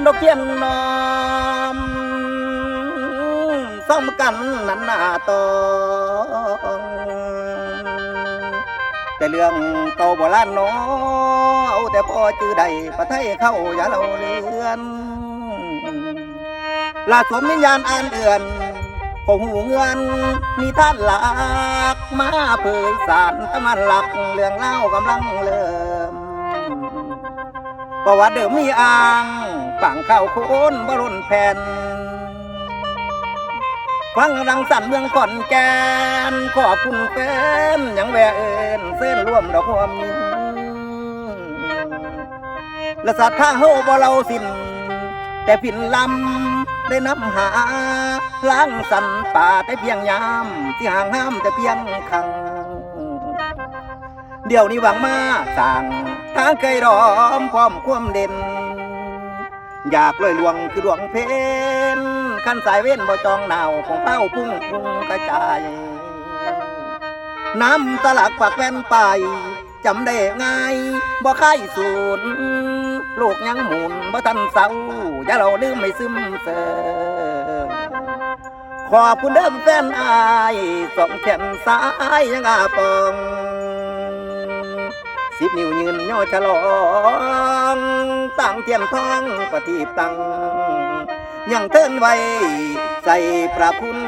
ดอกเทียนน้อมซ่อมกันนั้นหน้าตองแต่เรื่องเก่าโบราณน้อเอาแต่พอจื้อใดประไทยเข้าอย่าเล่าเลือนลาสวมวิญญาณอ่านเอื่อนพงหูเงินนิทานหลักมาเผยสารตะมันหลักเรื่องเล่ากำลังเริ่มประวัติเดิมมีอ้างฝั่งเข้าโคนบรุนแผ่นฟังรังสรรค์เมืองขอนแก่นขอบคุณแฟนยังแวะเอินเส้นร่วมดอกหัวมินและสัตว์ท่าเฮาบ่เราสิ้นแต่ผินลำได้นำหาล้างสันป่าแต่เพียงยามที่ห่างห้ามแต่เพียงคังเดี๋ยวนี้หวังมาสั่งทางไกลรอมพร้อมความเด่นอยากลอยลวงคือดวงเพนขั้นสายเว้นบ่จองหนาวของเป้าพุ่งกระจายน้ำตะลักปากแว่นไปจำได้ง่ายบ่ค่ายสูญโลกยังหมุนบ่ทันเศร้าอย่าเราลืมไม่ซึมเซอขอบคุณเดิมแฟนอายสองแขนซ้ายยังอาปอง10 นิ้วยืนย่อฉลองตั้งเทียมทองประทีปตั้งยังเทินไว้ใส่พระคุณ